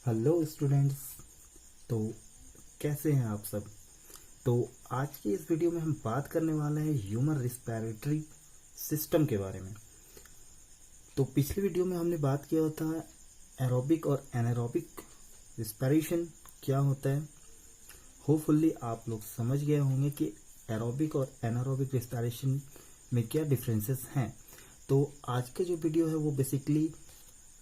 Hello students. तो कैसे हैं आप सब। तो आज की इस वीडियो में हम बात करने वाले हैं ह्यूमन रिस्पिरेटरी सिस्टम के बारे में। तो पिछली वीडियो में हमने बात किया था एरोबिक और एनारोबिक रिस्पिरेशन क्या होता है। होपफुली आप लोग समझ गए होंगे कि एरोबिक और एनारोबिक रिस्पिरेशन में क्या डिफरेंसेस हैं। तो आज का जो वीडियो है वो बेसिकली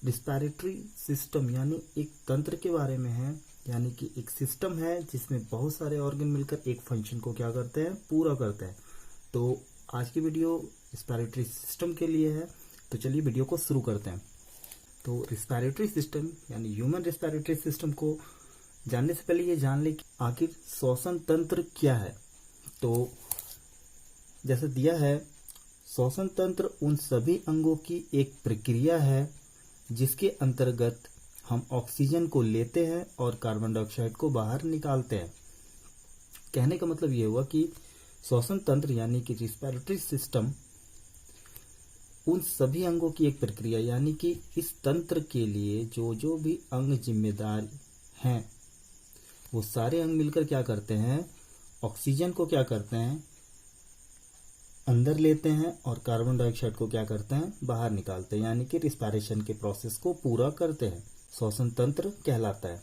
रिस्पिरेटरी सिस्टम यानी एक तंत्र के बारे में है, यानी कि एक सिस्टम है जिसमें बहुत सारे ऑर्गन मिलकर एक फंक्शन को क्या करते हैं, पूरा करते हैं। तो आज की वीडियो रिस्पिरेटरी सिस्टम के लिए है। तो चलिए वीडियो को शुरू करते हैं। तो रिस्पिरेटरी सिस्टम यानी ह्यूमन रिस्पिरेटरी सिस्टम को जानने से पहले ये जान ले कि आखिर श्वसन तंत्र क्या है। तो जैसे दिया है, श्वसन तंत्र उन सभी अंगों की एक प्रक्रिया है जिसके अंतर्गत हम ऑक्सीजन को लेते हैं और कार्बन डाइऑक्साइड को बाहर निकालते हैं। कहने का मतलब ये हुआ कि श्वसन तंत्र यानी कि रिस्पिरेटरी सिस्टम उन सभी अंगों की एक प्रक्रिया, यानी कि इस तंत्र के लिए जो जो भी अंग जिम्मेदार हैं वो सारे अंग मिलकर क्या करते हैं, ऑक्सीजन को क्या करते हैं, अंदर लेते हैं और कार्बन डाइऑक्साइड को क्या करते हैं, बाहर निकालते हैं, यानी कि रिस्पिरेशन के प्रोसेस को पूरा करते हैं। श्वसन तंत्र कहलाता है।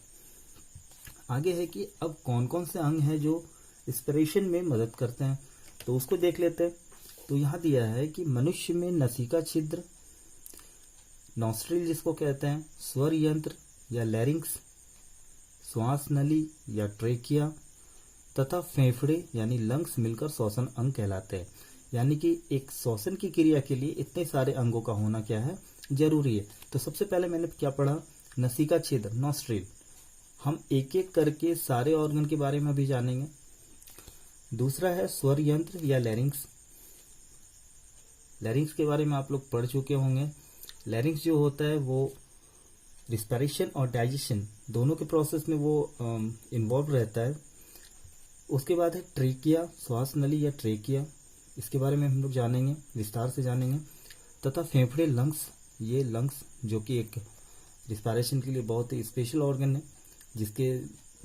आगे है कि अब कौन कौन से अंग हैं जो रिस्पिरेशन में मदद करते हैं, तो उसको देख लेते हैं। तो यहाँ दिया है कि मनुष्य में नसिका छिद्र, नॉस्ट्रिल जिसको कहते हैं, स्वर यंत्र या लैरिंक्स, श्वास नली या ट्रेकिया तथा फेफड़े यानी लंग्स मिलकर श्वसन अंग कहलाते हैं। यानी कि एक श्वसन की क्रिया के लिए इतने सारे अंगों का होना क्या है, जरूरी है। तो सबसे पहले मैंने क्या पढ़ा, नसिका छिद्र, नॉस्ट्रिल। हम एक एक करके सारे ऑर्गन के बारे में भी जानेंगे। दूसरा है स्वर यंत्र या लैरिंक्स। लैरिंक्स के बारे में आप लोग पढ़ चुके होंगे। लैरिंक्स जो होता है वो रिस्पिरेशन और डाइजेशन दोनों के प्रोसेस में वो इन्वॉल्व रहता है। उसके बाद है ट्रेकिया, श्वास नली या ट्रेकिया, इसके बारे में हम लोग जानेंगे, विस्तार से जानेंगे। तथा फेफड़े, लंग्स, ये लंग्स जो कि एक रिस्पिरेशन के लिए बहुत ही स्पेशल ऑर्गन है, जिसके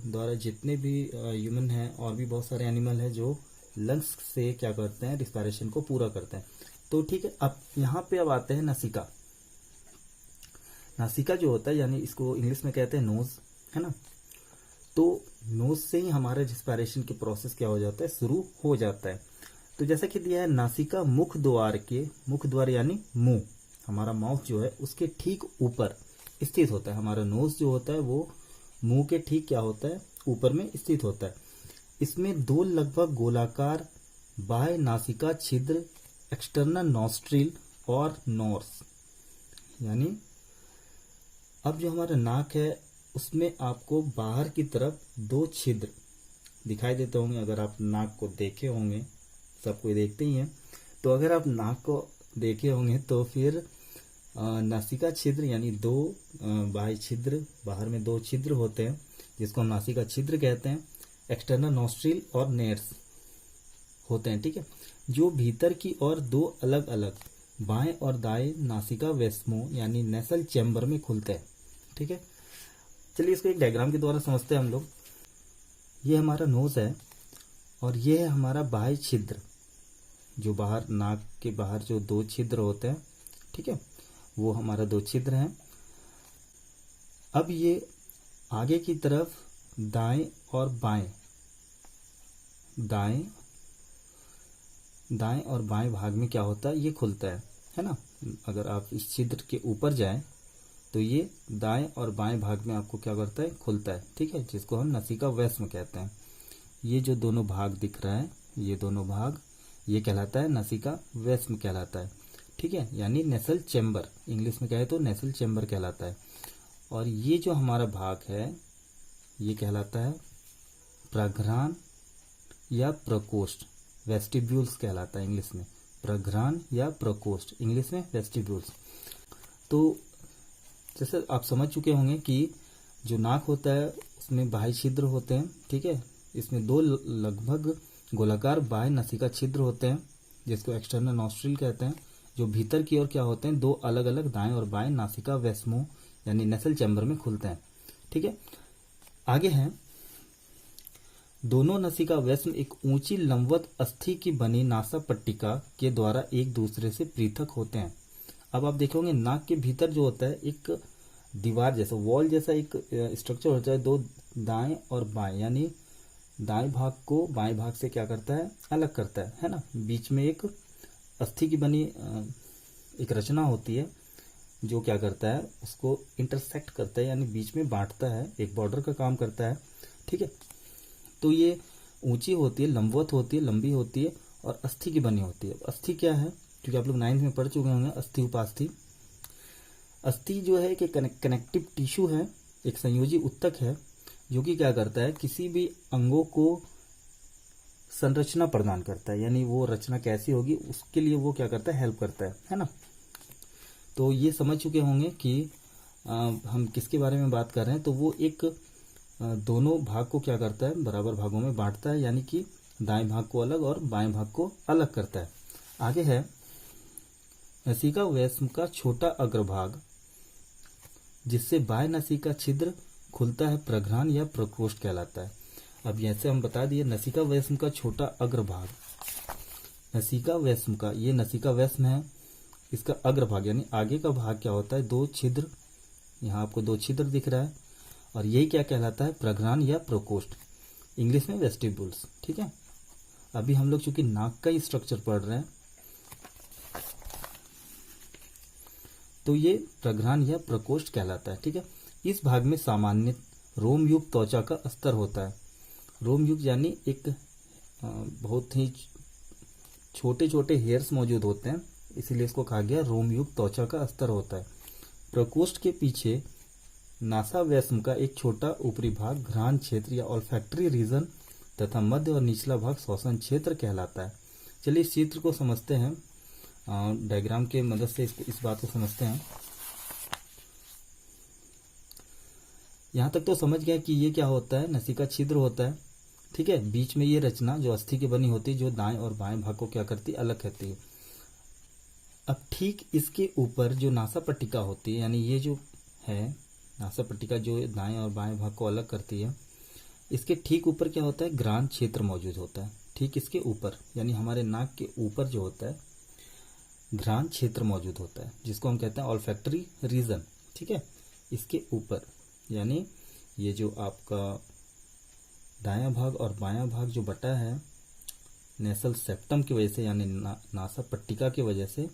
द्वारा जितने भी ह्यूमन हैं और भी बहुत सारे एनिमल हैं जो लंग्स से क्या करते हैं, रिस्पिरेशन को पूरा करते हैं। तो ठीक है, अब यहाँ पे अब आते हैं नसिका। नासिका जो होता है यानी इसको इंग्लिश में कहते हैं नोज, है ना। तो नोज से ही हमारे रिस्पिरेशन के प्रोसेस क्या हो जाता है, शुरू हो जाता है। तो जैसा कि दिया है, नासिका मुख द्वार यानी मुंह, हमारा माउथ जो है उसके ठीक ऊपर स्थित होता है। हमारा नोज जो होता है वो मुंह के ठीक क्या होता है, ऊपर में स्थित होता है। इसमें दो लगभग गोलाकार बाह्य नासिका छिद्र, एक्सटर्नल नॉस्ट्रिल और नोर्स, यानी अब जो हमारा नाक है उसमें आपको बाहर की तरफ दो छिद्र दिखाई देते होंगे। अगर आप नाक को देखे होंगे, सब कोई देखते ही हैं, तो अगर आप नाक को देखे होंगे तो फिर नासिका छिद्र यानी दो बाह्य छिद्र, बाहर में दो छिद्र होते हैं जिसको हम नासिका छिद्र कहते हैं। एक्सटर्नल नॉस्ट्रिल और नेर्स होते हैं, ठीक है, जो भीतर की ओर दो अलग अलग बाएं और दाएं नासिका वेस्मो यानी नेसल चैम्बर में खुलते हैं, ठीक है। चलिए इसको एक डायग्राम के द्वारा समझते हैं हम लोग। ये हमारा नोज है और ये है हमारा बाह्य छिद्र, जो बाहर नाक के बाहर जो दो छिद्र होते हैं, ठीक है, वो हमारा दो छिद्र हैं। अब ये आगे की तरफ दाएं और बाएं, दाएं और बाएं भाग में क्या होता है, ये खुलता है ना। अगर आप इस छिद्र के ऊपर जाएं तो ये दाएं और बाएं भाग में आपको क्या करता है, खुलता है, ठीक है, जिसको हम नसिका वेस्म कहते हैं। ये जो दोनों भाग दिख रहा है, ये दोनों भाग, ये कहलाता है नसिका वेस्म कहलाता है, ठीक है, यानी नेसल चैम्बर, इंग्लिश में कहे तो नेसल चैम्बर कहलाता है। और ये जो हमारा भाग है ये कहलाता है प्रघ्राण या प्रकोष्ठ, वेस्टिब्यूल्स कहलाता है इंग्लिश में, प्रघ्राण या प्रकोष्ठ, इंग्लिश में वेस्टिब्यूल्स। तो जैसे आप समझ चुके होंगे कि जो नाक होता है उसमें बाह्य छिद्र होते हैं, ठीक है, इसमें दो लगभग गोलाकार बाह्य नसिका छिद्र होते हैं जिसको एक्सटर्नल नॉस्ट्रिल कहते हैं, जो भीतर की ओर क्या होते हैं, दो अलग अलग दाएं और बाएं नासिका वेस्मो यानी नेसल चैम्बर में खुलते हैं, ठीक है। आगे है, दोनों नसिका व्यस्म एक ऊंची लंबवत अस्थि की बनी नासा पट्टिका के द्वारा एक दूसरे से पृथक होते हैं। अब आप देखोगे नाक के भीतर जो होता है एक दीवार जैसा, वॉल जैसा एक स्ट्रक्चर होता है, दो दाएं और बाएं, यानी दाएं भाग को बाएं भाग से क्या करता है, अलग करता है ना। बीच में एक अस्थि की बनी एक रचना होती है जो क्या करता है, उसको इंटरसेक्ट करता है, यानी बीच में बांटता है, एक बॉर्डर का काम करता है, ठीक है। तो ये ऊंची होती है, लंबवत होती है, लंबी होती है और अस्थि की बनी होती है। अस्थि क्या है, क्योंकि आप लोग 9th में पढ़ चुके होंगे, अस्थि उपास्थि। अस्थि जो है कि कनेक्टिव टिश्यू है, एक संयोजी उत्तक है जो कि क्या करता है, किसी भी अंगों को संरचना प्रदान करता है, यानी वो रचना कैसी होगी उसके लिए वो क्या करता है, हेल्प करता है ना। तो ये समझ चुके होंगे कि हम किसके बारे में बात कर रहे हैं। तो वो एक दोनों भाग को क्या करता है, बराबर भागों में बांटता है, यानी कि दाएं भाग को अलग और बाएं भाग को अलग करता है। आगे है, नसिका व्यस्म का छोटा अग्रभाग जिससे बाह्य नसिका छिद्र खुलता है प्रघ्राण या प्रकोष्ठ कहलाता है। अब जैसे हम बता दिए, नसिका व्यस्म का छोटा अग्रभाग, नसिका व्यस्म का, ये नसिका व्यस्म है, इसका अग्रभाग यानी आगे का भाग क्या होता है, दो छिद्र, यहाँ आपको दो छिद्र दिख रहा है, और यही क्या कहलाता है, प्रघ्राण या प्रकोष्ठ, इंग्लिश में वेस्टिब्यूल्स, ठीक है। अभी हम लोग चूंकि नाक का ही स्ट्रक्चर पढ़ रहे हैं, तो ये प्रघ्राण या प्रकोष्ठ कहलाता है, ठीक है। इस भाग में सामान्य रोम युक्त त्वचा का स्तर होता है। रोम युक्त यानी एक बहुत ही छोटे छोटे हेयर्स मौजूद होते हैं, इसीलिए इसको कहा गया रोम युक्त त्वचा का स्तर होता है। प्रकोष्ठ के पीछे नासा व्यस्म का एक छोटा ऊपरी भाग घ्राण क्षेत्र या ऑल्फैक्टरी रीजन तथा मध्य और निचला भाग श्वसन क्षेत्र कहलाता है। चलिए इस चित्र को समझते हैं, डायग्राम के मदद से इस बात को समझते हैं। यहां तक तो समझ गए कि ये क्या होता है, नसिका छिद्र होता है, ठीक है। बीच में ये रचना जो अस्थि की बनी होती है, जो दाएं और बाएं भाग को क्या करती है, अलग करती है। अब ठीक इसके ऊपर जो नासा पट्टिका होती है, यानी ये जो है नासा पट्टिका जो दाएं और बाएं भाग को अलग करती है, इसके ठीक ऊपर क्या होता है, घ्राण क्षेत्र मौजूद होता है। ठीक इसके ऊपर, यानी हमारे नाक के ऊपर जो होता है घ्राण क्षेत्र मौजूद होता है, जिसको हम कहते हैं ऑल्फैक्टरी रीजन, ठीक है। इसके ऊपर यानी ये जो आपका दायां भाग और बायां भाग जो बटा है नेसल सेप्टम की वजह से, यानी नासा पट्टिका की वजह से,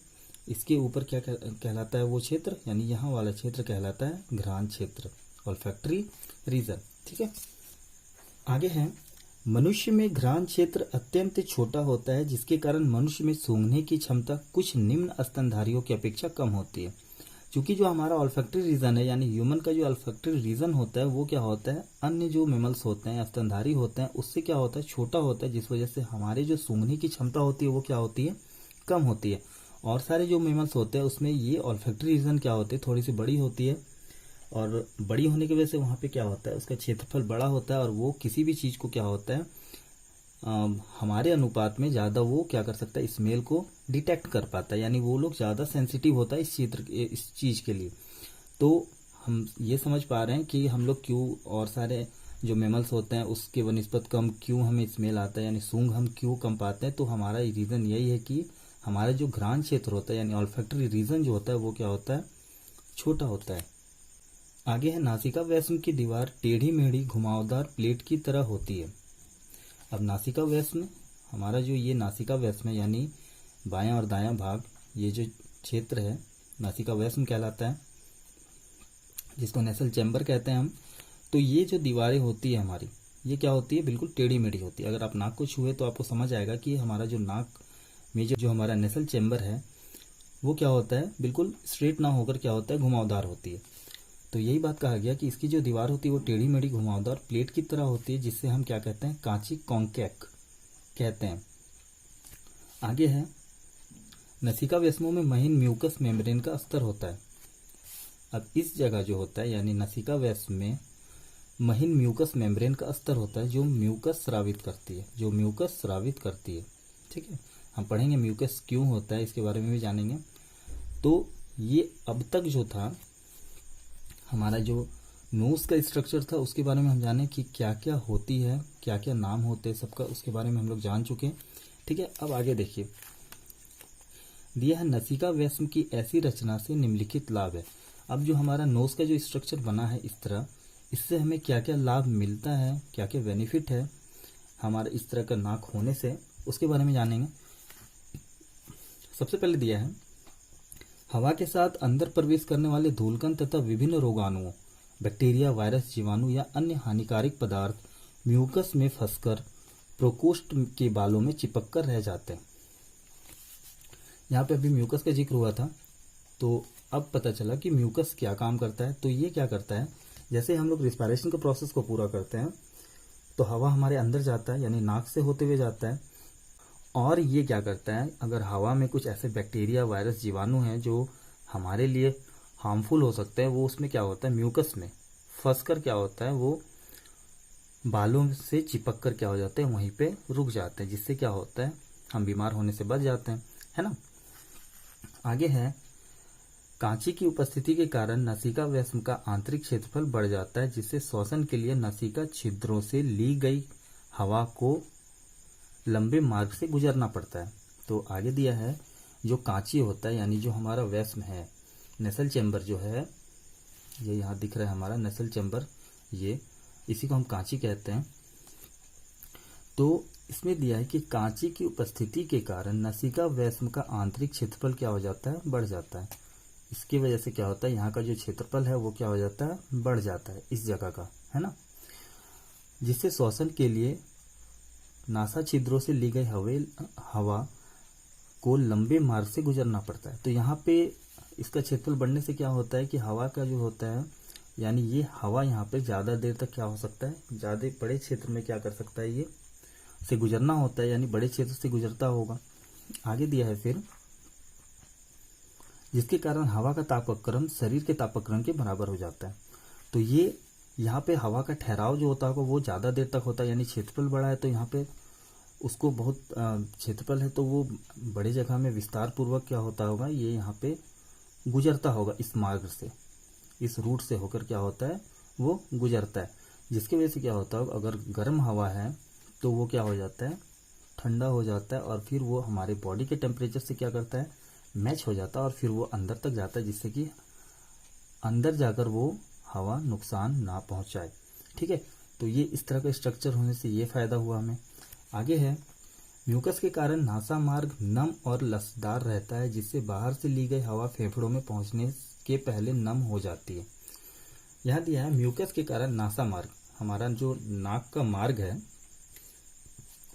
इसके ऊपर क्या कहलाता है वो क्षेत्र, यानी यहाँ वाला क्षेत्र कहलाता है घ्राण क्षेत्र, ऑल्फैक्टरी रीजन, ठीक है। आगे है, मनुष्य में घ्राण क्षेत्र अत्यंत छोटा होता है, जिसके कारण मनुष्य में सूंघने की क्षमता कुछ निम्न स्तनधारियों की अपेक्षा कम होती है। क्योंकि जो हमारा ऑल्फैक्टरी रीजन है, यानी ह्यूमन का जो ऑल्फैक्टरी रीजन होता है, वो क्या होता है, अन्य जो मेमल्स होते हैं, स्तनधारी होते हैं, उससे क्या होता है, छोटा होता है, जिस वजह से हमारे जो सूंघने की क्षमता होती है वो क्या होती है, कम होती है। और सारे जो मेमल्स होते हैं उसमें ये ऑल्फैक्टरी रीजन क्या होती है, थोड़ी सी बड़ी होती है, और बड़ी होने की वजह से वहाँ पे क्या होता है, उसका क्षेत्रफल बड़ा होता है, और वो किसी भी चीज़ को क्या होता है, हमारे अनुपात में ज़्यादा वो क्या कर सकता है, स्मेल को डिटेक्ट कर पाता है, यानी वो लोग ज़्यादा सेंसिटिव होता है इस चीज़ के लिए। तो हम ये समझ पा रहे हैं कि हम लोग क्यों और सारे जो मेमल्स होते हैं उसके बनिस्बत कम क्यों हमें स्मेल आता है, यानी सूंघ हम क्यों कम पाते हैं। तो हमारा रीज़न यही है कि हमारा जो घ्राण क्षेत्र होता है, यानी ऑल्फैक्टरी रीजन जो होता है, वो क्या होता है, छोटा होता है। आगे है, नासिका व्यस्म की दीवार टेढ़ी मेढ़ी घुमावदार प्लेट की तरह होती है। अब नासिका व्यस्म, हमारा जो ये नासिका व्यस्म है, यानी बायां और दायां भाग, ये जो क्षेत्र है नासिका व्यस्म कहलाता है, जिसको नेसल चैम्बर कहते हैं हम। तो ये जो दीवारें होती है हमारी, ये क्या होती है, बिल्कुल टेढ़ी मेढ़ी होती है। अगर आप नाक को छुए तो आपको समझ आएगा कि हमारा जो नाक में जो हमारा नेसल चैम्बर है वो क्या होता है, बिल्कुल स्ट्रेट ना होकर क्या होता है, घुमावदार होती है। तो यही बात कहा गया कि इसकी जो दीवार होती है वो टेढ़ी मेढ़ी घुमावदार प्लेट की तरह होती है, जिससे हम क्या कहते हैं, कांची कॉन्कैक कहते हैं। आगे है, नसिका व्यस्मों में महीन म्यूकस मेम्ब्रेन का स्तर होता है। अब इस जगह जो होता है, यानी नसिका व्यस्म में महीन म्यूकस मेम्ब्रेन का स्तर होता है, जो म्यूकस स्रावित करती है, ठीक है। हम पढ़ेंगे म्यूकस क्यों होता है, इसके बारे में भी जानेंगे। तो ये अब तक जो था हमारा जो नोज का स्ट्रक्चर था उसके बारे में हम जाने कि क्या क्या होती है, क्या क्या नाम होते हैं सबका, उसके बारे में हम लोग जान चुके हैं। ठीक है, अब आगे देखिए, दिया है नसिका व्यास की ऐसी रचना से निम्नलिखित लाभ है। अब जो हमारा नोज का जो स्ट्रक्चर बना है इस तरह, इससे हमें क्या क्या लाभ मिलता है, क्या क्या बेनिफिट है हमारा इस तरह का नाक होने से, उसके बारे में जानेंगे। सबसे पहले दिया है, हवा के साथ अंदर प्रवेश करने वाले धूलकण तथा विभिन्न रोगाणुओं, बैक्टीरिया, वायरस, जीवाणु या अन्य हानिकारक पदार्थ म्यूकस में फंसकर प्रकोष्ठ के बालों में चिपक कर रह जाते हैं। यहाँ पे अभी म्यूकस का जिक्र हुआ था, तो अब पता चला कि म्यूकस क्या काम करता है। तो ये क्या करता है, जैसे हम लोग रिस्पायरेशन के प्रोसेस को पूरा करते हैं तो हवा हमारे अंदर जाता है, यानी नाक से होते हुए जाता है, और ये क्या करता है, अगर हवा में कुछ ऐसे बैक्टीरिया, वायरस, जीवाणु हैं जो हमारे लिए हार्मफुल हो सकते हैं, वो उसमें क्या होता है, म्यूकस में फंस कर क्या होता है, वो बालों से चिपक कर क्या हो जाते हैं, वहीं पे रुक जाते हैं, जिससे क्या होता है, हम बीमार होने से बच जाते हैं, है ना। आगे है, कांची की उपस्थिति के कारण नसिका व्यास का आंतरिक क्षेत्रफल बढ़ जाता है, जिससे श्वसन के लिए नसिका छिद्रों से ली गई हवा को लंबे मार्ग से गुजरना पड़ता है। तो आगे दिया है, जो कांची होता है यानी जो हमारा वैस्म है, नेसल चैम्बर जो है, ये यहाँ दिख रहा है हमारा नेसल चैम्बर, ये इसी को हम कांची कहते हैं। तो इसमें दिया है कि कांची की उपस्थिति के कारण नसिका वैस्म का आंतरिक क्षेत्रफल क्या हो जाता है, बढ़ जाता है। इसकी वजह से क्या होता है, यहाँ का जो क्षेत्रफल है वो क्या हो जाता है, बढ़ जाता है इस जगह का, है ना, जिससे श्वसन के लिए नासा छिद्रों से ली गई हवा को लंबे मार्ग से गुजरना पड़ता है। तो यहाँ पे इसका क्षेत्रफल बढ़ने से क्या होता है कि हवा का जो होता है, यानी ये हवा यहाँ पे ज़्यादा देर तक क्या हो सकता है, ज़्यादा बड़े क्षेत्र में क्या कर सकता है, ये से गुजरना होता है, यानी बड़े क्षेत्र से गुजरता होगा। आगे दिया है फिर, जिसके कारण हवा का तापक्रम शरीर के तापक्रम के बराबर हो जाता है। तो ये यहाँ पे हवा का ठहराव जो होता है वो ज़्यादा देर तक होता है, यानी क्षेत्रफल बड़ा है तो यहाँ पे उसको बहुत क्षेत्रफल है तो वो बड़े जगह में विस्तार पूर्वक क्या होता होगा, ये यहाँ पे गुजरता होगा, इस मार्ग से, इस रूट से होकर क्या होता है, वो गुजरता है, जिसकी वजह से क्या होता है, अगर गर्म हवा है तो वो क्या हो जाता है, ठंडा हो जाता है, और फिर वो हमारे बॉडी के टेम्परेचर से क्या करता है, मैच हो जाता है, और फिर वो अंदर तक जाता है, जिससे कि अंदर जाकर वो हवा नुकसान ना पहुंचाए। ठीक है, तो ये इस तरह का स्ट्रक्चर होने से ये फायदा हुआ हमें। आगे है, म्यूकस के कारण नासा मार्ग नम और लसदार रहता है, जिससे बाहर से ली गई हवा फेफड़ों में पहुंचने के पहले नम हो जाती है। यहाँ दिया है, म्यूकस के कारण नासा मार्ग, हमारा जो नाक का मार्ग है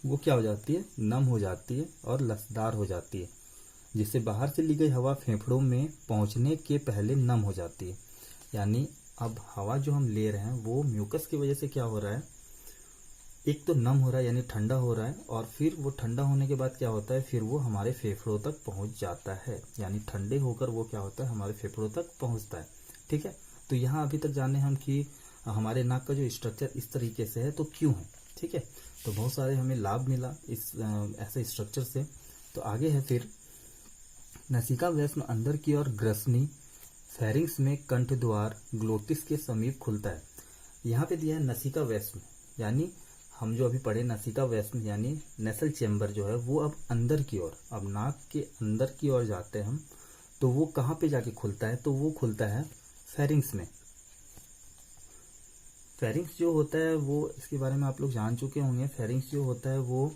वो क्या हो जाती है, नम हो जाती है और लसदार हो जाती है, जिससे बाहर से ली गई हवा फेफड़ों में पहुंचने के पहले नम हो जाती है। यानी अब हवा जो हम ले रहे हैं वो म्यूकस की वजह से क्या हो रहा है, एक तो नम हो रहा है यानी ठंडा हो रहा है, और फिर वो ठंडा होने के बाद क्या होता है, फिर वो हमारे फेफड़ों तक पहुंच जाता है, यानी ठंडे होकर वो क्या होता है, हमारे फेफड़ों तक पहुंचता है। ठीक है, तो यहाँ अभी तक जाने हम कि हमारे नाक का जो स्ट्रक्चर इस तरीके से है तो क्यों है। ठीक है, तो बहुत सारे हमें लाभ मिला इस ऐसे स्ट्रक्चर से। तो आगे है फिर, नसिका व्यास में अंदर की ओर ग्रसनी फेरिंग्स में कंठ द्वार ग्लोटिस के समीप खुलता है। यहाँ पे दिया है नसिका व्यास में, यानी हम जो अभी पढ़े नसिका व्यास में यानी नेसल चैम्बर जो है वो अब अंदर की ओर, अब नाक के अंदर की ओर जाते हैं हम, तो वो कहाँ पे जाके खुलता है, तो वो खुलता है फेरिंग्स में। फेरिंग्स जो होता है वो, इसके बारे में आप लोग जान चुके होंगे। फेरिंग्स जो होता है वो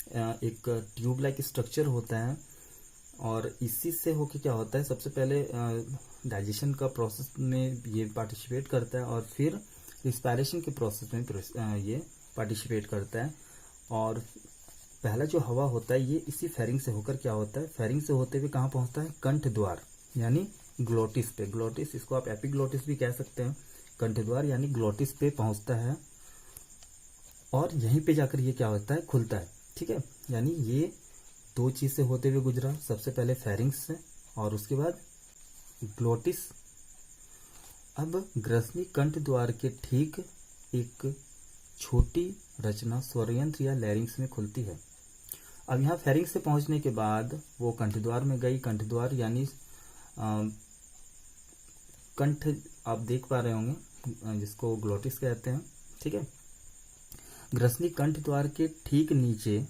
एक ट्यूब लाइक स्ट्रक्चर होता है, और इसी से होके क्या होता है, सबसे पहले डाइजेशन का प्रोसेस में ये पार्टिसिपेट करता है, और फिर रिस्पायरेशन के प्रोसेस में ये पार्टिसिपेट करता है। और पहला जो हवा होता है ये इसी फेरिंग से होकर क्या होता है, फेरिंग से होते हुए कहाँ पहुंचता है, कंठ द्वार यानी ग्लोटिस पे, ग्लोटिस इसको आप एपिग्लोटिस भी कह सकते हैं, कंठ द्वार यानी ग्लोटिस पे पहुंचता है, और यहीं पे जाकर ये क्या होता है, खुलता है। ठीक है, यानी ये दो चीज से होते हुए गुजरा, सबसे पहले फेरिंग्स से और उसके बाद ग्लोटिस। अब ग्रसनी कंठ द्वार के ठीक एक छोटी रचना स्वरयंत्र या लैरिंग्स में खुलती है। अब यहाँ फेरिंग्स से पहुंचने के बाद वो कंठ द्वार में गई, कंठ द्वार यानी कंठ आप देख पा रहे होंगे, जिसको ग्लोटिस कहते हैं। ठीक है, ग्रसनी कंठ द्वार के ठीक नीचे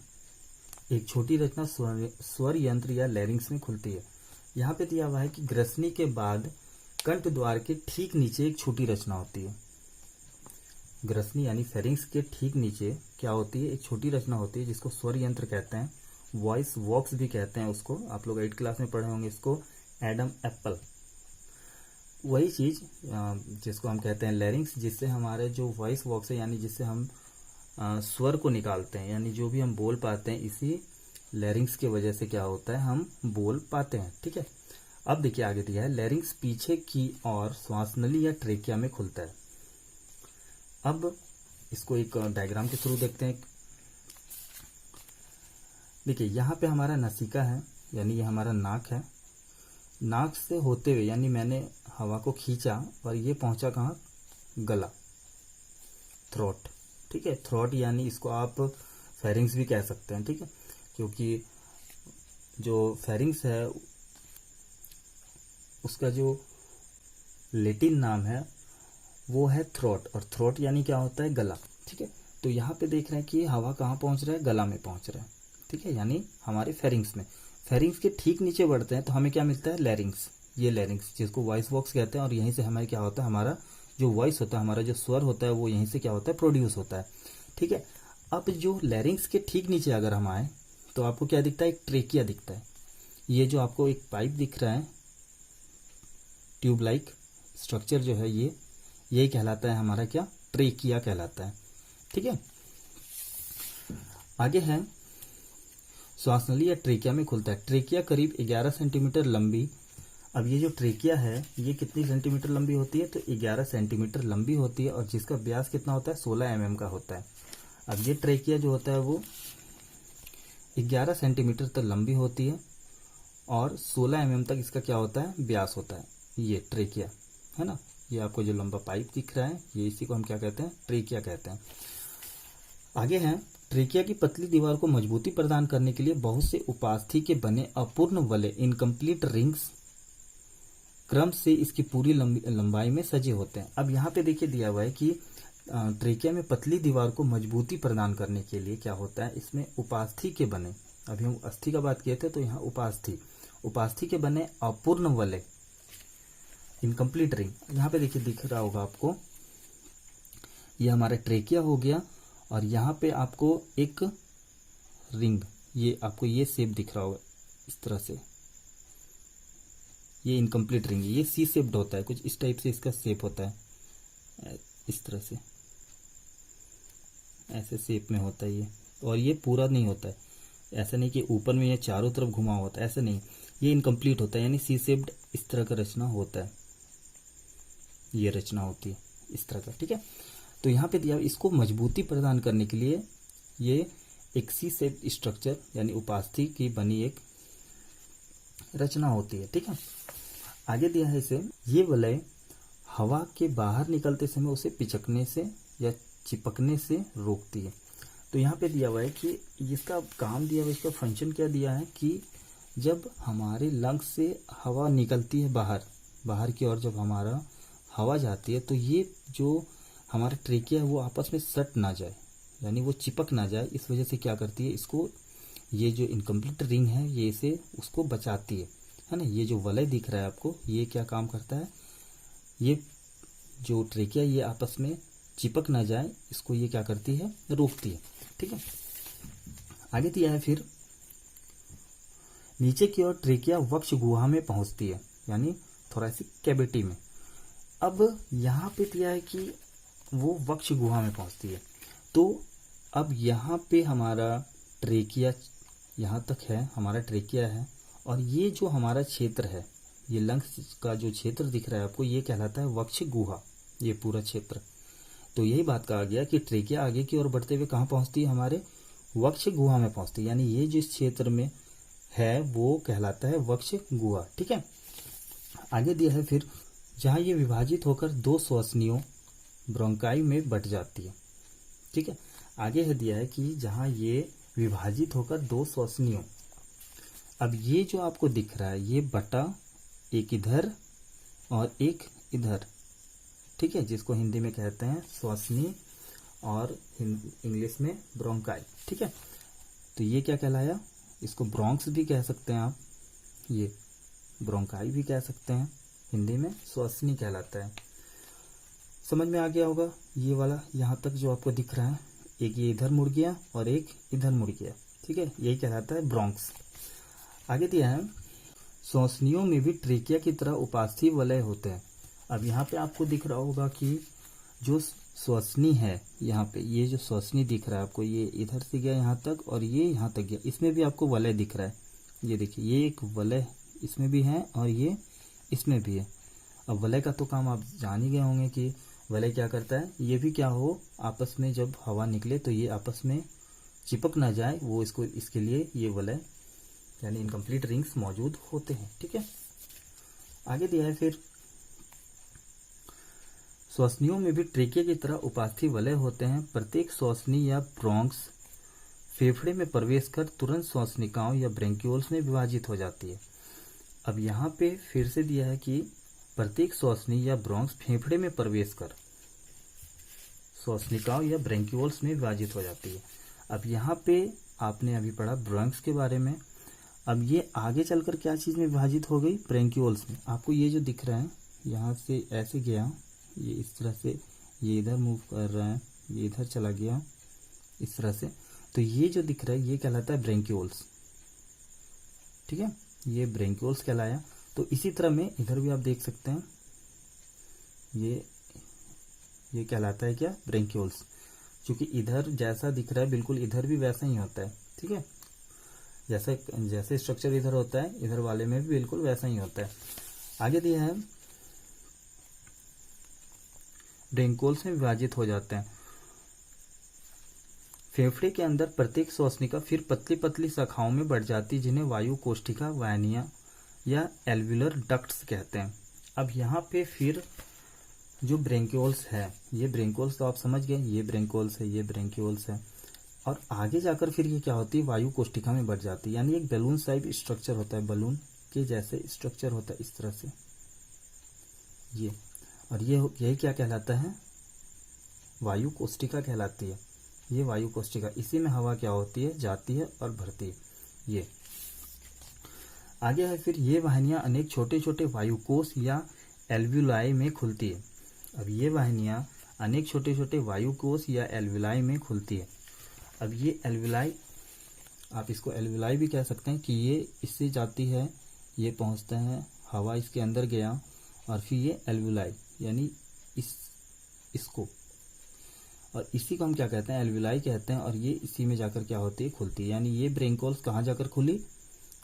एक छोटी रचना स्वर यंत्र या लैरिंग्स में खुलती है। यहाँ पे दिया हुआ है कि ग्रसनी के बाद कंठ द्वार के ठीक नीचे एक छोटी रचना होती है। ग्रसनी यानी फेरिंग्स के ठीक नीचे क्या होती है, एक छोटी रचना होती है जिसको स्वर यंत्र कहते हैं, वॉइस बॉक्स भी कहते हैं उसको। आप लोग 8th क्लास में पढ़े होंगे इसको, एडम एप्पल। वही चीज जिसको हम कहते हैं लैरिंग्स, जिससे हमारे जो वॉइस बॉक्स है यानी जिससे हम स्वर को निकालते हैं, यानी जो भी हम बोल पाते हैं, इसी लैरिंग्स की वजह से क्या होता है, हम बोल पाते हैं। ठीक है, अब देखिए आगे दिया है, लैरिंग्स पीछे की और श्वासनली या ट्रेकिया में खुलता है। अब इसको एक डायग्राम के थ्रू देखते हैं। देखिए यहाँ पे हमारा नसिका है, यानी ये हमारा नाक है। नाक से होते हुए यानी मैंने हवा को खींचा और ये पहुंचा कहाँ, गला, थ्रोट। ठीक है, थ्रोट यानी इसको आप फेरिंग्स भी कह सकते हैं। ठीक है, क्योंकि जो फेरिंग्स है उसका जो लेटिन नाम है वो है थ्रोट, और थ्रोट यानी क्या होता है, गला। ठीक है, तो यहाँ पे देख रहे हैं कि हवा कहाँ पहुंच रहा है, गला में पहुंच रहा है। ठीक है, यानी हमारे फेरिंग्स में, फेरिंग्स के ठीक नीचे बढ़ते हैं तो हमें क्या मिलता है, लैरिंग्स। ये लैरिंग्स जिसको वॉइस बॉक्स कहते हैं, और यहीं से हमारे क्या होता है, हमारा जो वॉइस होता है, हमारा जो स्वर होता है, वो यहीं से क्या होता है, प्रोड्यूस होता है। ठीक है, अब जो लैरिंग्स के ठीक नीचे अगर हम आए तो आपको क्या दिखता है, एक ट्रेकिया दिखता है। ये जो आपको एक पाइप दिख रहा है, ट्यूब लाइक स्ट्रक्चर जो है, ये यही कहलाता है हमारा क्या, ट्रेकिया कहलाता है। ठीक है, आगे है श्वासनली या ट्रेकिया में खुलता है। ट्रेकिया करीब 11 सेंटीमीटर लंबी। अब ये जो ट्रेकिया है ये कितनी सेंटीमीटर लंबी होती है, तो 11 सेंटीमीटर लंबी होती है, और जिसका व्यास कितना होता है, 16 mm का होता है। अब ये ट्रेकिया जो होता है वो 11 सेंटीमीटर तक लंबी होती है, और 16 mm तक इसका क्या होता है, व्यास होता है। ये ट्रेकिया है ना, ये आपको जो लंबा पाइप दिख रहा है, ये इसी को हम क्या कहते हैं, ट्रेकिया कहते हैं। आगे है, ट्रेकिया की पतली दीवार को मजबूती प्रदान करने के लिए बहुत से उपास्थि के बने अपूर्ण वलय, इनकम्प्लीट रिंग्स क्रम से इसकी पूरी लंबाई में सजे होते हैं। अब यहाँ पे देखिए दिया हुआ है कि ट्रेकिया में पतली दीवार को मजबूती प्रदान करने के लिए क्या होता है, इसमें उपास्थि के बने, अभी हम अस्थि का बात किए थे तो यहाँ उपास्थि के बने अपूर्ण वलय, इनकम्प्लीट रिंग। यहाँ पे देखिए दिख रहा होगा आपको, ये हमारा ट्रेकिया हो गया, और यहाँ पे आपको एक रिंग, ये आपको ये शेप दिख रहा होगा इस तरह से, ये इनकम्प्लीट रिंग है, ये सी शेप्ड होता है, कुछ इस टाइप से इसका शेप होता है, इस तरह से ऐसे शेप में होता है ये, और ये पूरा नहीं होता है, ऐसा नहीं कि ऊपर में ये चारों तरफ घुमा होता है, ऐसा नहीं, ये इनकम्प्लीट होता है, यानी सी शेप्ड इस तरह का रचना होता है, ये रचना होती है इस तरह का। ठीक है, तो यहाँ पे दिया, इसको मजबूती प्रदान करने के लिए ये एक सी शेप स्ट्रक्चर यानी उपास्थि की बनी एक रचना होती है। ठीक है, आगे दिया है इसे, ये वलय हवा के बाहर निकलते समय उसे पिचकने से या चिपकने से रोकती है। तो यहाँ पे दिया हुआ है कि इसका काम दिया हुआ, इसका फंक्शन क्या दिया है कि जब हमारे लंग्स से हवा निकलती है बाहर की ओर, जब हमारा हवा जाती है तो ये जो हमारा ट्रेकिया है वो आपस में सट ना जाए, यानी वो चिपक ना जाए, इस वजह से क्या करती है, इसको ये जो इनकम्प्लीट रिंग है ये इसे उसको बचाती है ना। ये जो वलय दिख रहा है आपको, ये क्या काम करता है, ये जो ट्रेकिया ये आपस में चिपक ना जाए, इसको ये क्या करती है, रोकती है। ठीक है, आगे दिया है, फिर नीचे की ओर ट्रेकिया वक्ष गुहा में पहुंचती है, यानी थोरेसिक कैविटी में। अब यहाँ पे दिया है कि वो वक्ष गुहा में पहुंचती है, तो अब यहाँ पे हमारा ट्रेकिया यहाँ तक है, हमारा ट्रेकिया है, और ये जो हमारा क्षेत्र है, ये लंग्स का जो क्षेत्र दिख रहा है आपको, ये कहलाता है वक्ष गुहा, ये पूरा क्षेत्र। तो यही बात कहा गया कि ट्रेकिया आगे की ओर बढ़ते हुए कहाँ पहुंचती है, हमारे वक्ष गुहा में पहुंचती है, यानी ये जो क्षेत्र में है वो कहलाता है वक्ष गुहा। ठीक है, आगे दिया है, फिर जहाँ ये विभाजित होकर 2 श्वसनियों ब्रोंकाई में बट जाती है। ठीक है, आगे है दिया है कि जहाँ ये विभाजित होकर 2 श्वसनियों, अब ये जो आपको दिख रहा है ये बटा, एक इधर और एक इधर, ठीक है, जिसको हिंदी में कहते हैं श्वसनी और इंग्लिश में ब्रोंकाई। ठीक है, तो ये क्या कहलाया, इसको ब्रोंक्स भी कह सकते हैं आप, ये ब्रोंकाई भी कह सकते हैं, हिंदी में श्वसनी कहलाता है। समझ में आ गया होगा ये वाला, यहाँ तक जो आपको दिख रहा है, एक ये इधर मुड़ गया और एक इधर मुड़ गया। ठीक है, यही कहलाता है ब्रोंक्स। आगे दिया है श्वसनियों में भी ट्रेकिया की तरह उपास्थि वलय होते हैं। अब यहाँ पे आपको दिख रहा होगा कि जो श्वसनी है, यहाँ पे ये जो श्वसनी दिख रहा है आपको, ये इधर से गया यहाँ तक और ये यहाँ तक गया, इसमें भी आपको वलय दिख रहा है। ये देखिए, ये एक वलय इसमें भी है और ये इसमें भी है। अब वलय का तो काम आप जान ही गए होंगे कि वलय क्या करता है, ये भी क्या हो, आपस में जब हवा निकले तो ये आपस में चिपक ना जाए, वो इसको, इसके लिए ये वलय यानी इनकम्प्लीट रिंग्स मौजूद होते हैं। ठीक है, आगे दिया है फिर श्वसनियों में भी ट्रेकिया की तरह उपास्थि वलय होते हैं। प्रत्येक श्वसनी या ब्रोंक्स फेफड़े में प्रवेश कर तुरंत श्वसनिकाओं या ब्रेंक्यूल्स में विभाजित हो जाती है। अब यहाँ पे फिर से दिया है कि प्रत्येक श्वसनी या ब्रोंक्स फेफड़े में प्रवेश कर श्वसनिकाओं या ब्रेंक्यूल्स में विभाजित हो जाती है। अब यहाँ पे आपने अभी पढ़ा ब्रोंक्स के बारे में, अब ये आगे चलकर क्या चीज में विभाजित हो गई, ब्रेंक्यूल्स में। आपको ये जो दिख रहा है, यहाँ से ऐसे गया, ये इस तरह से, ये इधर मूव कर रहा है, ये इधर चला गया इस तरह से, तो ये जो दिख रहा है ये कहलाता है ब्रेंक्यूल्स। ठीक है, ये ब्रेंक्यूल्स कहलाया। तो इसी तरह में इधर भी आप देख सकते हैं, ये कहलाता है क्या, ब्रेंक्यूल्स। क्योंकि इधर जैसा दिख रहा है बिल्कुल इधर भी वैसा ही होता है। ठीक है, जैसे स्ट्रक्चर इधर होता है, इधर वाले में भी बिल्कुल वैसा ही होता है। आगे दिया है ब्रेंक्यूल्स में विभाजित हो जाते हैं। फेफड़े के अंदर प्रत्येक श्वसनिका फिर पतली पतली शाखाओं में बढ़ जाती है, जिन्हें वायु कोष्ठिका, वाहिनियां या एल्व्यूलर डक्ट्स कहते हैं। अब यहाँ पे फिर जो ब्रेंक्यूल्स है, ये ब्रेंक्यूल्स तो आप समझ गए, ये ब्रेंक्यूल्स है, ये ब्रेंक्यूल्स है, और आगे जाकर फिर ये क्या होती है, वायु कोष्ठिका में बढ़ जाती है। यानी एक बैलून टाइप स्ट्रक्चर होता है, बलून के जैसे स्ट्रक्चर होता है इस तरह से ये, और ये यही क्या कहलाता है, वायु कोष्ठिका कहलाती है। ये वायु कोष्ठिका, इसी में हवा क्या होती है, जाती है और भरती है। ये आगे है फिर ये वाहिनियां अनेक छोटे छोटे वायुकोश या एल्व्यूलाई में खुलती है। अब ये वाहिनियां अनेक छोटे छोटे वायुकोश या एल्व्यूलाई में खुलती है। अब ये एल्व्यूलाई, आप इसको एल्व्यूलाई भी कह सकते हैं कि ये इससे जाती है, ये पहुंचता है, हवा इसके अंदर गया और फिर ये एल्व्यूलाई यानी इसको, और इसी को हम क्या कहते हैं, एल्व्यूलाई कहते हैं। और ये इसी में जाकर क्या होती है, खुलती है। यानी ये ब्रेंक्यूल्स कहाँ जाकर खुली,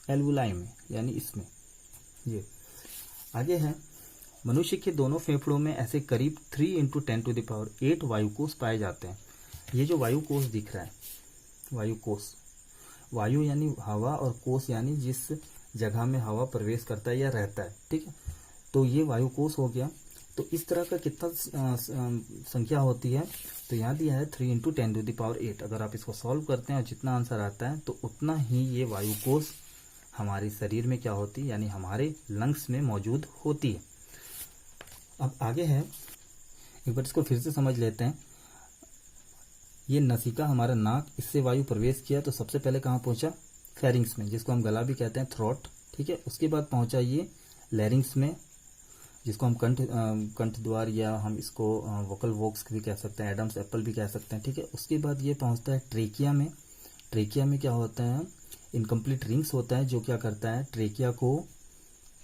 एल्व्यूलाई में, यानी इसमें। ये आगे है मनुष्य के दोनों फेफड़ों में ऐसे करीब 3 × 10⁸ वायुकोश पाए जाते हैं। ये जो वायुकोश दिख रहा है, वायुकोश, वायु यानी हवा और कोश यानी जिस जगह में हवा प्रवेश करता है या रहता है। ठीक है, तो ये वायुकोश हो गया। तो इस तरह का कितना संख्या होती है, तो यहाँ दिया है 3 × 10⁸। अगर आप इसको सॉल्व करते हैं और जितना आंसर आता है तो उतना ही ये वायुकोश हमारे शरीर में क्या होती है, यानी हमारे लंग्स में मौजूद होती है। अब आगे है, एक बार इसको फिर से समझ लेते हैं। ये नसिका हमारा नाक, इससे वायु प्रवेश किया तो सबसे पहले कहाँ पहुंचा, फेरिंग्स में, जिसको हम गला भी कहते हैं, थ्रोट। ठीक है, उसके बाद पहुंचा ये लैरिंग्स में, जिसको हम कंठ द्वार या हम इसको वोकल वॉक्स भी कह सकते हैं, एडम्स एप्पल भी कह सकते हैं। ठीक है, उसके बाद ये पहुंचता है ट्रेकिया में। ट्रेकिया में क्या होता है, इनकम्प्लीट रिंग्स होता है, जो क्या करता है, ट्रेकिया को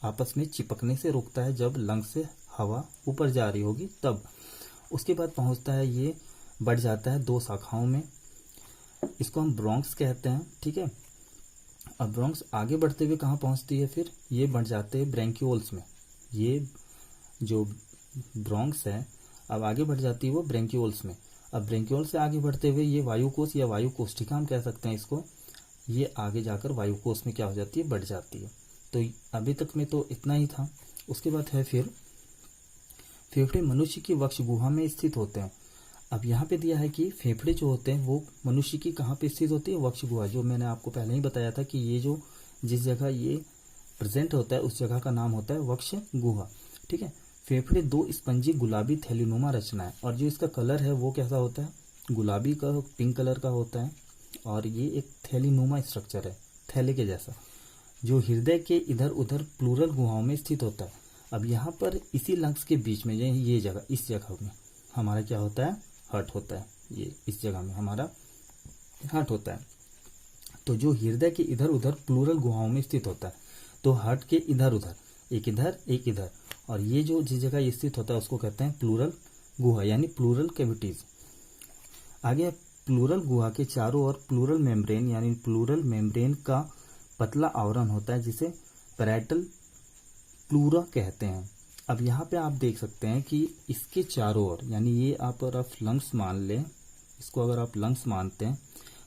आपस में चिपकने से रोकता है जब लंग से हवा ऊपर जा रही होगी तब। उसके बाद पहुंचता है, ये बढ़ जाता है 2 शाखाओं में, इसको हम ब्रोंक्स कहते हैं। ठीक है, अब ब्रोंक्स आगे बढ़ते हुए कहाँ पहुंचती है, फिर ये बढ़ जाते हैं ब्रेंक्यूल्स में। ये जो ब्रोंक्स है अब आगे बढ़ जाती है वो ब्रेंक्यूल्स में। अब ब्रेंक्यूल से आगे बढ़ते हुए ये वायुकोश या वायु कोष्ठिका हम कह सकते हैं इसको, ये आगे जाकर वायुकोश में क्या हो जाती है, बढ़ जाती है। तो अभी तक में तो इतना ही था। उसके बाद है फिर फेफड़े मनुष्य की वक्ष गुहा में स्थित होते हैं। अब यहाँ पे दिया है कि फेफड़े जो होते हैं वो मनुष्य की कहाँ पे स्थित होती है, वक्ष गुहा। जो मैंने आपको पहले ही बताया था कि ये जो जिस जगह ये प्रेजेंट होता है उस जगह का नाम होता है वक्ष गुहा। ठीक है, फेफड़े दो स्पंजी गुलाबी थैलीनुमा रचना है, और जो इसका कलर है वो कैसा होता है, गुलाबी का पिंक कलर का होता है, और ये एक थैलीनुमा स्ट्रक्चर है, थैले के जैसा, जो हृदय के इधर उधर प्लूरल गुहाओं में स्थित होता है। अब यहाँ पर इसी लंग्स के बीच में ये जगह, इस जगह में हमारा क्या होता है, हार्ट होता है। ये इस जगह में हमारा हार्ट होता है। तो जो हृदय के इधर उधर प्लूरल गुहाओं में स्थित होता है, तो हार्ट के इधर उधर, एक इधर एक इधर, और ये जो जिस जगह स्थित होता है उसको कहते हैं प्लूरल गुहा, यानी प्लूरल कैविटीज। आगे प्लूरल गुहा के चारों ओर प्लूरल मेम्ब्रेन यानी प्लूरल मेम्ब्रेन का पतला आवरण होता है, जिसे पैराइटल प्लूरा कहते हैं। अब यहाँ पे आप देख सकते हैं कि इसके चारों ओर, यानी ये अगर आप लंग्स मान लें, इसको अगर आप लंग्स मानते हैं,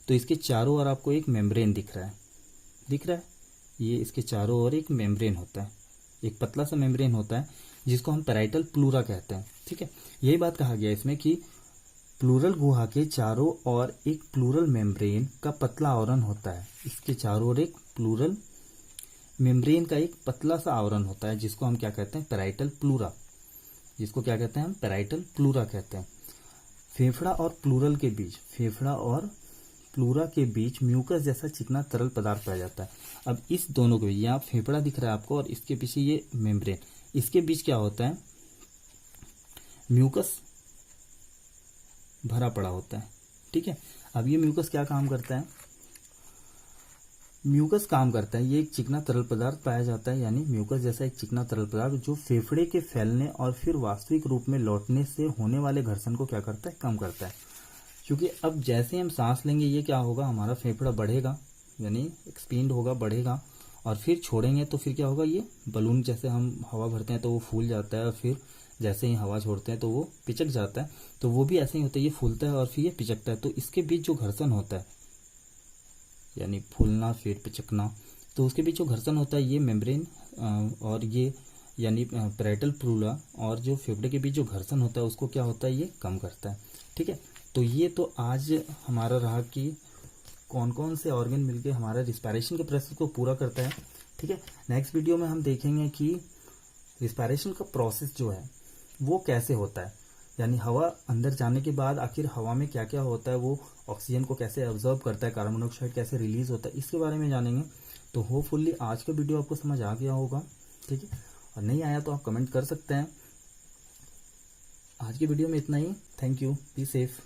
तो इसके चारों ओर आपको एक मेम्ब्रेन दिख रहा है, ये इसके चारों ओर एक मेम्ब्रेन होता है, एक पतला सा मेम्ब्रेन होता है, जिसको हम पैराइटल प्लूरा कहते हैं। ठीक है, यही बात कहा गया इसमें कि प्लूरल गुहा के चारों ओर एक प्लूरल मेम्ब्रेन का पतला आवरण होता है। इसके चारों ओर एक प्लूरल मेम्ब्रेन का एक पतला सा आवरण होता है, जिसको हम क्या कहते हैं, पैराइटल प्लूरा, जिसको क्या कहते हैं हम, पैराइटल प्लूरा कहते हैं। फेफड़ा और प्लूरल के बीच, फेफड़ा और प्लूरा के बीच म्यूकस जैसा चिकना तरल पदार्थ पाया जाता है। अब इस दोनों के बीच, यहाँ फेफड़ा दिख रहा है आपको और इसके पीछे ये मेम्ब्रेन, इसके बीच क्या होता है, म्यूकस भरा पड़ा होता है। ठीक है, अब ये म्यूकस क्या काम करता है, म्यूकस काम करता है, ये एक चिकना तरल पदार्थ पाया जाता है, यानी म्यूकस जैसा एक चिकना तरल पदार्थ, जो फेफड़े के फैलने और फिर वास्तविक रूप में लौटने से होने वाले घर्षण को क्या करता है, कम करता है। क्योंकि अब जैसे हम सांस लेंगे, ये क्या होगा, हमारा फेफड़ा बढ़ेगा, यानी एक्सपेंड होगा, बढ़ेगा, और फिर छोड़ेंगे तो फिर क्या होगा, ये बलून जैसे हम हवा भरते हैं तो वो फूल जाता है, और फिर जैसे ही हवा छोड़ते हैं तो वो पिचक जाता है। तो वो भी ऐसे ही होता है, ये फूलता है और फिर ये पिचकता है। तो इसके बीच जो घर्षण होता है, यानी फूलना फिर पिचकना, तो उसके बीच जो घर्षण होता है, ये मेम्ब्रेन और ये यानी पैराइटल प्लूरा और जो फेफड़े के बीच जो घर्षण होता है उसको क्या होता है, ये कम करता है। ठीक है, तो ये तो आज हमारा रहा कि कौन कौन से ऑर्गन मिलके हमारा रिस्पायरेशन के प्रोसेस को पूरा करता है। ठीक है, नेक्स्ट वीडियो में हम देखेंगे कि रिस्पायरेशन का प्रोसेस जो है वो कैसे होता है, यानी हवा अंदर जाने के बाद आखिर हवा में क्या क्या होता है, वो ऑक्सीजन को कैसे ऑब्जर्व करता है, कार्बन मोनोऑक्साइड कैसे रिलीज होता है, इसके बारे में जानेंगे। तो होपफुली आज का वीडियो आपको समझ आ गया होगा। ठीक है, और नहीं आया तो आप कमेंट कर सकते हैं। आज की वीडियो में इतना ही। Thank you, be safe.